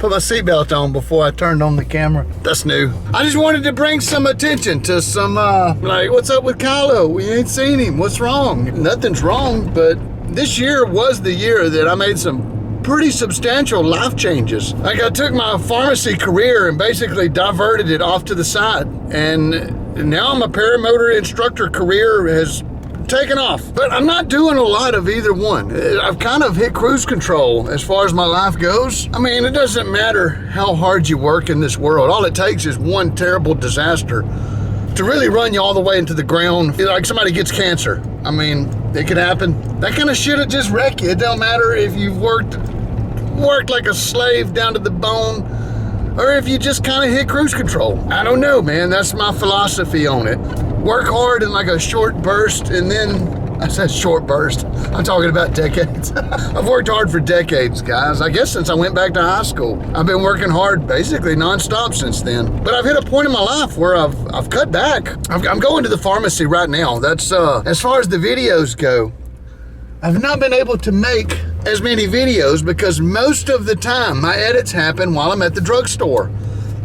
put my seatbelt on before I turned on the camera. That's new. I just wanted to bring some attention to some, like, what's up with Kylo? We ain't seen him. What's wrong? Nothing's wrong, but this year was the year that I made some pretty substantial life changes. Like, I took my pharmacy career and basically diverted it off to the side. And now my paramotor instructor career has taken off, but I'm not doing a lot of either one. I've kind of hit cruise control as far as my life goes. I mean, it doesn't matter how hard you work in this world. All it takes is one terrible disaster to really run you all the way into the ground. Like somebody gets cancer. I mean, it could happen. That kind of shit will just wreck you. It don't matter if you've worked like a slave down to the bone, or if you just kind of hit cruise control. I don't know, man. That's my philosophy on it. Work hard in like a short burst, and then, I said short burst, I'm talking about decades. I've worked hard for decades, guys. I guess since I went back to high school. I've been working hard basically nonstop since then. But I've hit a point in my life where I've cut back. I'm going to the pharmacy right now. That's, as far as the videos go, I've not been able to make as many videos because most of the time my edits happen while I'm at the drugstore.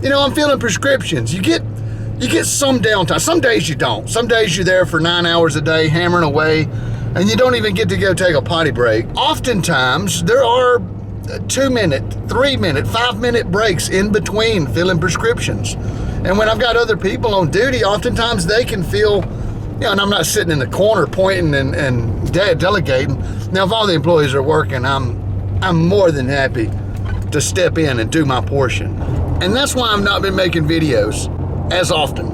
You know, I'm filling prescriptions. You get some downtime. Some days you don't. Some days you're there for 9 hours a day hammering away and you don't even get to go take a potty break. Oftentimes there are 2-minute, 3-minute, 5-minute breaks in between filling prescriptions. And when I've got other people on duty, oftentimes they can feel, you know, and I'm not sitting in the corner pointing and delegating. Now, if all the employees are working, I'm more than happy to step in and do my portion. And that's why I've not been making videos as often.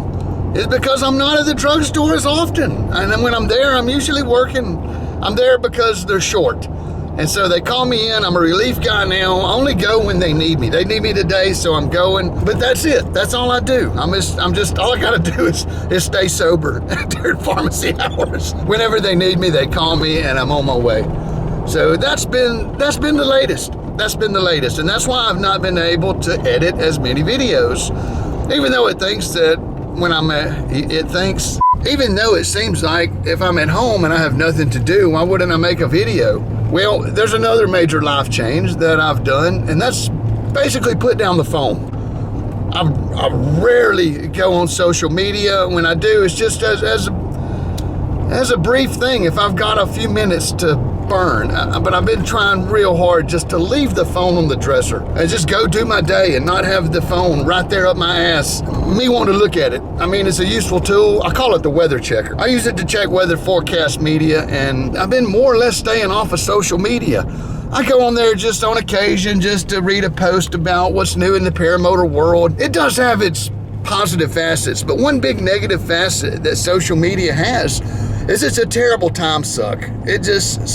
It's because I'm not at the drugstore as often. And then when I'm there, I'm usually working. I'm there because they're short. And so they call me in. I'm a relief guy now. I only go when they need me. They need me today, so I'm going. But that's it. That's all I do. I'm just all I gotta do is stay sober during pharmacy hours. Whenever they need me, they call me and I'm on my way. So that's been the latest. That's been the latest. And that's why I've not been able to edit as many videos. Even though it thinks that when I'm even though it seems like if I'm at home and I have nothing to do, why wouldn't I make a video? Well, there's another major life change that I've done, and that's basically put down the phone. I rarely go on social media. When I do, it's just as a brief thing if I've got a few minutes to burn. But I've been trying real hard just to leave the phone on the dresser and just go do my day and not have the phone right there up my ass. Me want to look at it. I mean, it's a useful tool. I call it the weather checker. I use it to check weather forecast media, and I've been more or less staying off of social media. I go on there just on occasion just to read a post about what's new in the paramotor world. It does have its positive facets, but one big negative facet that social media has is it's a terrible time suck. It just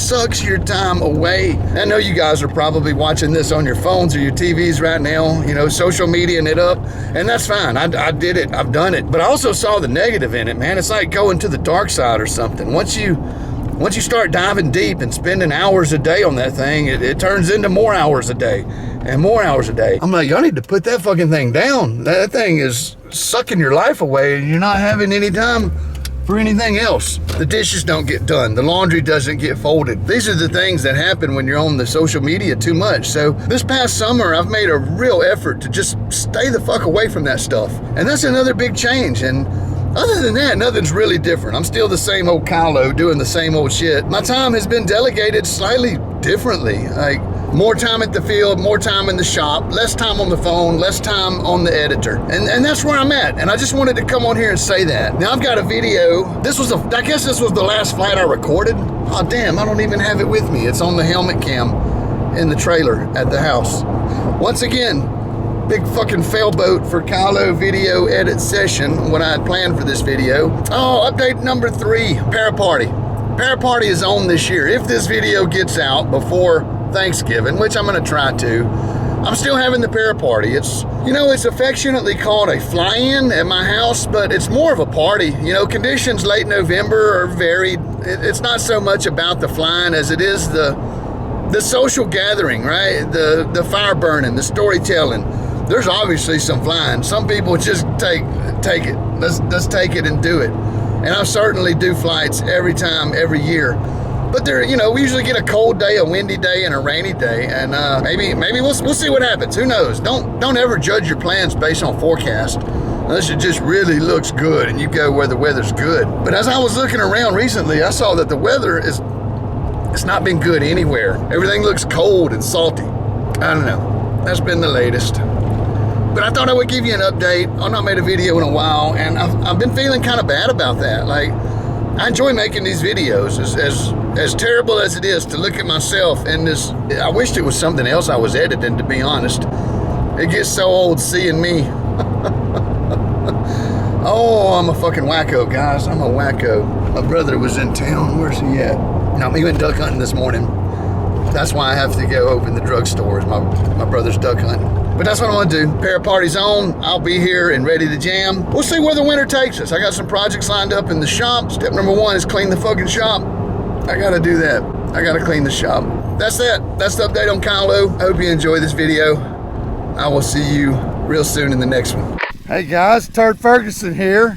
sucks your time away. I know you guys are probably watching this on your phones or your TVs right now, you know, social mediaing it up, and that's fine. I did it. I've done it. But I also saw the negative in it, man. It's like going to the dark side or something. Once you start diving deep and spending hours a day on that thing, it turns into more hours a day and more hours a day. I'm like, y'all need to put that fucking thing down. That thing is sucking your life away and you're not having any time for anything else. The dishes don't get done. The laundry doesn't get folded. These are the things that happen when you're on the social media too much. So this past summer, I've made a real effort to just stay the fuck away from that stuff. And that's another big change. And other than that, nothing's really different. I'm still the same old Kylo doing the same old shit. My time has been delegated slightly differently. Like more time at the field, more time in the shop, less time on the phone, less time on the editor. And that's where I'm at. And I just wanted to come on here and say that. Now I've got a video. I guess this was the last flight I recorded. Oh damn, I don't even have it with me. It's on the helmet cam in the trailer at the house. Once again, big fucking failboat for Kylo video edit session when I had planned for this video. Oh, update number 3, Paraparty. Paraparty is on this year. If this video gets out before Thanksgiving, which I'm gonna try to, I'm still having the Paraparty. It's, you know, it's affectionately called a fly-in at my house, but it's more of a party. You know, conditions late November are varied. It's not so much about the flying as it is the social gathering, right? The fire burning, the storytelling. There's obviously some flying. Some people just take it. Let's take it and do it. And I certainly do flights every time, every year. But there, you know, we usually get a cold day, a windy day, and a rainy day, and maybe we'll see what happens. Who knows? Don't ever judge your plans based on forecast unless it just really looks good and you go where the weather's good. But as I was looking around recently, I saw that the weather it's not been good anywhere. Everything looks cold and salty. I don't know. That's been the latest. But I thought I would give you an update. I've not made a video in a while, and I've been feeling kind of bad about that. Like, I enjoy making these videos. As terrible as it is to look at myself in this, I wished it was something else I was editing, to be honest. It gets so old seeing me. Oh, I'm a fucking wacko, guys. I'm a wacko. My brother was in town. Where's he at? No, he went duck hunting this morning. That's why I have to go open the drugstore. My brother's duck hunting. But that's what I want to do. Paraparty's on. I'll be here and ready to jam. We'll see where the winter takes us. I got some projects lined up in the shop. Step number 1 is clean the fucking shop. I gotta do that. I gotta clean the shop. That's that. That's the update on Kylo. I hope you enjoy this video. I will see you real soon in the next one. Hey guys, Turd Ferguson here.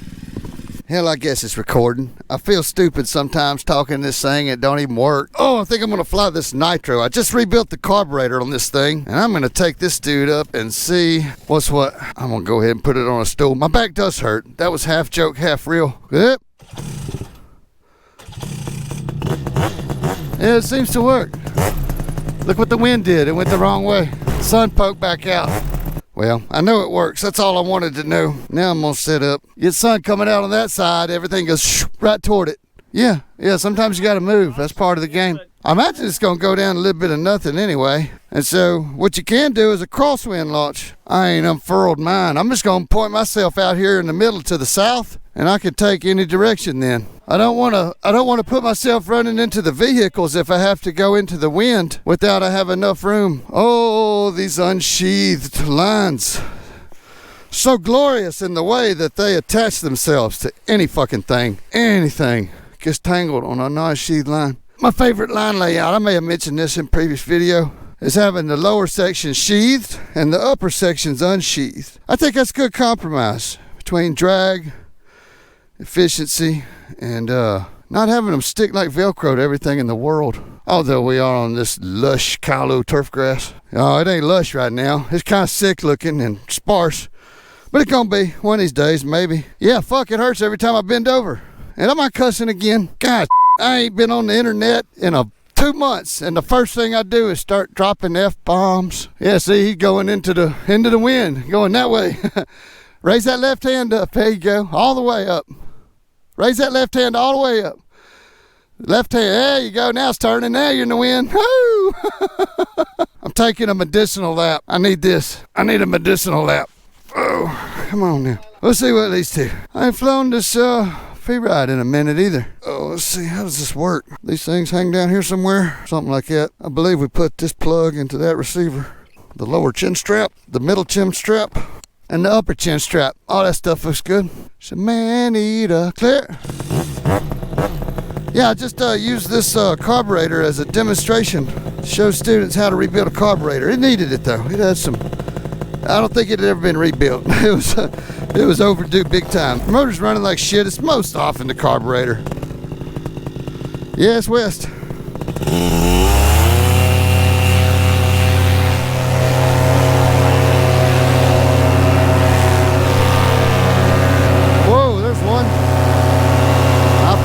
Hell, I guess it's recording. I feel stupid sometimes talking this thing. It don't even work. Oh, I think I'm gonna fly this nitro. I just rebuilt the carburetor on this thing, and I'm gonna take this dude up and see what's what. I'm gonna go ahead and put it on a stool. My back does hurt. That was half joke, half real. Yep. Yeah, it seems to work. Look what the wind did. It went the wrong way. Sun poked back out. Well, I know it works. That's all I wanted to know. Now I'm gonna set up. Get sun coming out on that side, everything goes right toward it. Yeah, sometimes you gotta move. That's part of the game. I imagine it's gonna go down a little bit of nothing anyway. And so what you can do is a crosswind launch. I ain't unfurled mine. I'm just gonna point myself out here in the middle to the south, and I can take any direction then. I don't wanna put myself running into the vehicles if I have to go into the wind without I have enough room. Oh, these unsheathed lines. So glorious in the way that they attach themselves to any fucking thing. Anything gets tangled on a non-sheathed line. My favorite line layout, I may have mentioned this in previous video, is having the lower section sheathed and the upper sections unsheathed. I think that's a good compromise between drag, efficiency, and not having them stick like Velcro to everything in the world. Although we are on this lush Kylo turf grass. Oh, it ain't lush right now. It's kind of sick looking and sparse. But it's gonna be one of these days, maybe. Yeah, fuck, it hurts every time I bend over. And am I cussing again? God, I ain't been on the internet in 2 months, and the first thing I do is start dropping F-bombs. Yeah, see, he's going into the wind, going that way. Raise that left hand up. There you go. All the way up. Raise that left hand all the way up. Left hand. There you go. Now it's turning. Now you're in the wind. Woo! I'm taking a medicinal lap. I need this. I need a medicinal lap. Oh, come on now. Let's see what these two. I ain't flown this free ride in a minute either. Oh, let's see. How does this work? These things hang down here somewhere. Something like that. I believe we put this plug into that receiver. The lower chin strap. The middle chin strap. And the upper chin strap. All that stuff looks good. It's a man-eater. Clear. Yeah, I just used this carburetor as a demonstration to show students how to rebuild a carburetor. It needed it though. It had some, I don't think it had ever been rebuilt. It was overdue big time. The motor's running like shit. It's most often the carburetor. Yeah, it's west.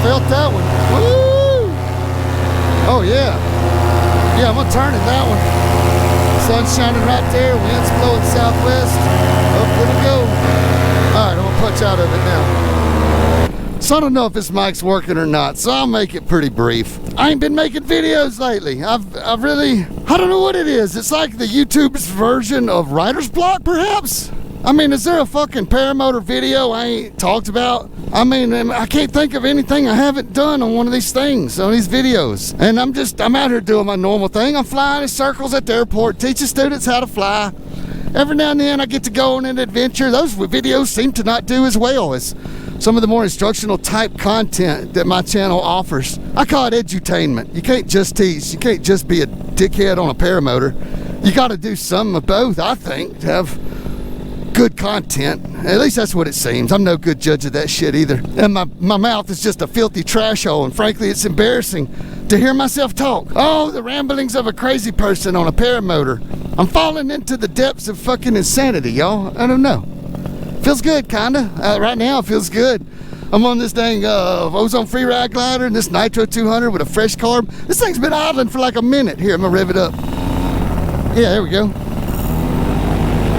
Felt that one. Woo! Oh yeah. Yeah, I'm gonna turn in that one. Sun's shining right there, wind's blowing southwest. Up it'll go. Alright, I'm gonna punch out of it now. So I don't know if this mic's working or not, so I'll make it pretty brief. I ain't been making videos lately. I've really, I don't know what it is. It's like the YouTube's version of writer's block, perhaps? I mean, is there a fucking Paramotor video I ain't talked about? I mean, I can't think of anything I haven't done on one of these things, on these videos. And I'm out here doing my normal thing. I'm flying in circles at the airport, teaching students how to fly. Every now and then I get to go on an adventure. Those videos seem to not do as well as some of the more instructional type content that my channel offers. I call it edutainment. You can't just teach. You can't just be a dickhead on a paramotor. You gotta do some of both, I think, to have good content. At least that's what it seems. I'm no good judge of that shit either. And my mouth is just a filthy trash hole, and frankly, it's embarrassing to hear myself talk. Oh, the ramblings of a crazy person on a paramotor. I'm falling into the depths of fucking insanity, y'all. I don't know. Feels good, kinda. Right now, it feels good. I'm on this dang ozone free ride glider and this Nitro 200 with a fresh carb. This thing's been idling for like a minute. Here, I'm gonna rev it up. Yeah, there we go.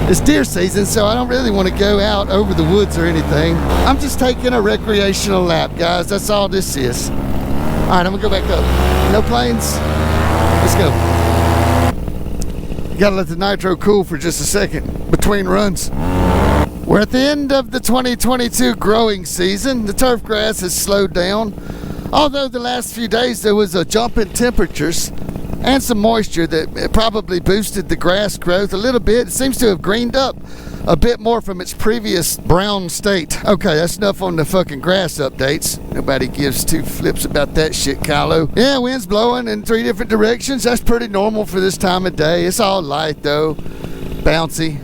It's deer season, so I don't really want to go out over the woods or anything. I'm just taking a recreational lap, guys. That's all this is. All right, I'm gonna go back up. No planes. Let's go. Gotta let the nitro cool for just a second between runs. We're at the end of the 2022 growing season. The turf grass has slowed down. Although the last few days there was a jump in temperatures and some moisture that probably boosted the grass growth a little bit. It seems to have greened up a bit more from its previous brown state. Okay, that's enough on the fucking grass updates. Nobody gives two flips about that shit, Kylo. Yeah, wind's blowing in 3 different directions. That's pretty normal for this time of day. It's all light though, bouncy.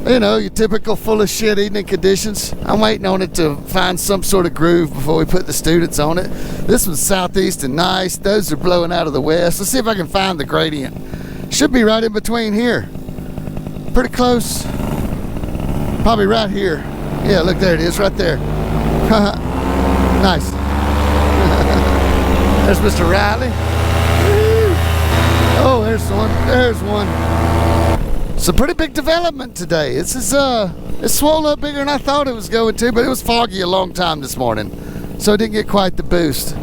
You know, your typical full of shit evening conditions. I'm waiting on it to find some sort of groove before we put the students on it. This one's southeast and nice. Those are blowing out of the west. Let's see if I can find the gradient. Should be right in between here. Pretty close. Probably right here. Yeah, look, there it is, right there. Nice. There's Mr. Riley. Oh, there's one. There's one. It's a pretty big development today. It's swollen up bigger than I thought it was going to, but it was foggy a long time this morning, so it didn't get quite the boost.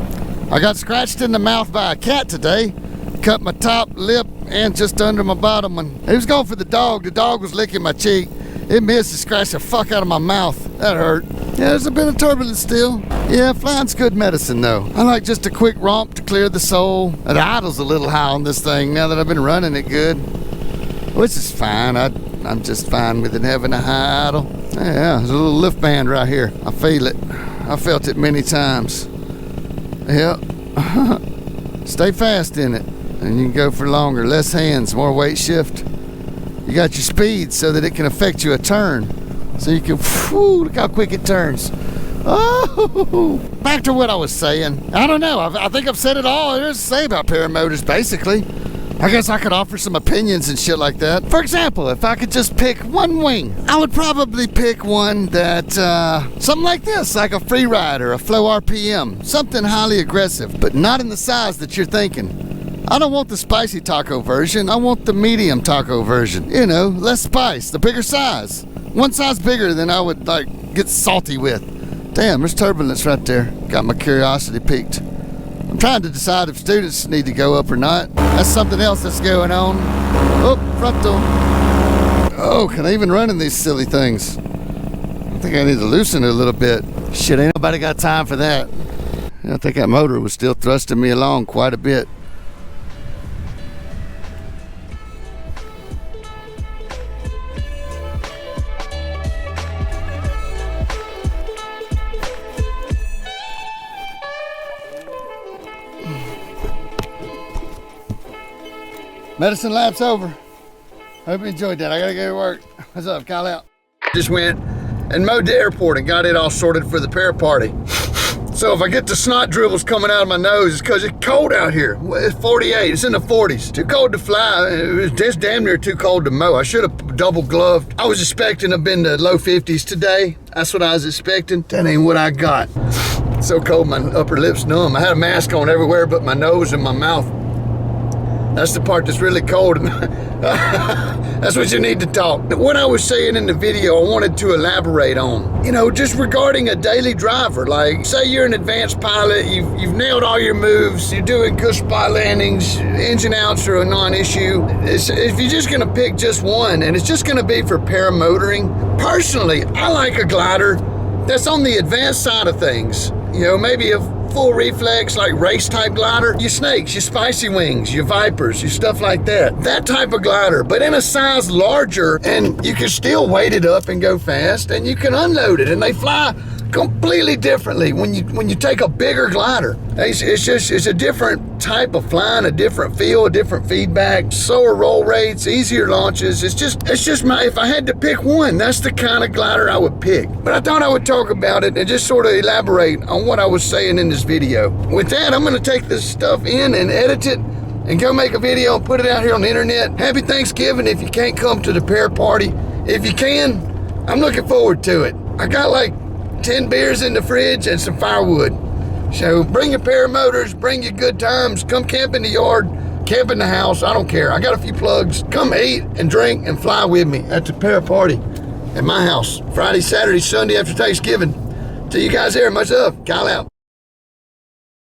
I got scratched in the mouth by a cat today. Cut my top lip and just under my bottom one. He was going for the dog. The dog was licking my cheek. It missed and scratched the fuck out of my mouth. That hurt. Yeah, there's a bit of turbulence still. Yeah, flying's good medicine though. I like just a quick romp to clear the soul. The idle's a little high on this thing now that I've been running it good. Which is fine. I'm just fine with it having a high idle. Yeah, there's a little lift band right here. I feel it. I felt it many times. Yep. Stay fast in it, and you can go for longer. Less hands, more weight shift. You got your speed so that it can affect you a turn. So you can, whew, look how quick it turns. Oh, back to what I was saying. I don't know. I think I've said it all there is to say about paramotors, basically. I guess I could offer some opinions and shit like that. For example, if I could just pick one wing, I would probably pick one that, something like this, like a free ride or a flow RPM. Something highly aggressive, but not in the size that you're thinking. I don't want the spicy taco version. I want the medium taco version. You know, less spice, the bigger size. One size bigger than I would, like, get salty with. Damn, there's turbulence right there. Got my curiosity piqued. I'm trying to decide if students need to go up or not. That's something else that's going on. Oh, front door. Oh, can I even run in these silly things? I think I need to loosen it a little bit. Shit, ain't nobody got time for that. I think that motor was still thrusting me along quite a bit. Medicine lab's over. Hope you enjoyed that. I gotta go to work. What's up, Kyle out? Just went and mowed the airport and got it all sorted for the Paraparty. So if I get the snot dribbles coming out of my nose, it's because it's cold out here. It's 48, it's in the 40s. Too cold to fly. It's damn near too cold to mow. I should have double gloved. I was expecting to be in the low 50s today. That's what I was expecting. That ain't what I got. It's so cold, my upper lip's numb. I had a mask on everywhere but my nose and my mouth. That's the part that's really cold. That's what you need to talk. What I was saying in the video, I wanted to elaborate on. You know, just regarding a daily driver. Like, say you're an advanced pilot, you've nailed all your moves, you're doing good spot landings, engine outs are a non-issue. If you're just gonna pick just one, and it's just gonna be for paramotoring, personally, I like a glider that's on the advanced side of things. You know, maybe a full reflex, like race type glider. Your snakes, your spicy wings, your vipers, your stuff like that. That type of glider, but in a size larger, and you can still weight it up and go fast, and you can unload it, and they fly completely differently when you take a bigger glider. It's a different type of flying, a different feel, a different feedback, slower roll rates, easier launches. It's just if I had to pick one, that's the kind of glider I would pick. But I thought I would talk about it and just sort of elaborate on what I was saying in this video. With that, I'm going to take this stuff in and edit it and go make a video and put it out here on the internet. Happy Thanksgiving if you can't come to the Paraparty. If you can, I'm looking forward to it. I got like 10 beers in the fridge and some firewood. So bring your paramotors, bring your good times, come camp in the yard, camp in the house, I don't care. I got a few plugs. Come eat and drink and fly with me at the Paraparty at my house. Friday, Saturday, Sunday after Thanksgiving. Till you guys there, much love. Kyle out.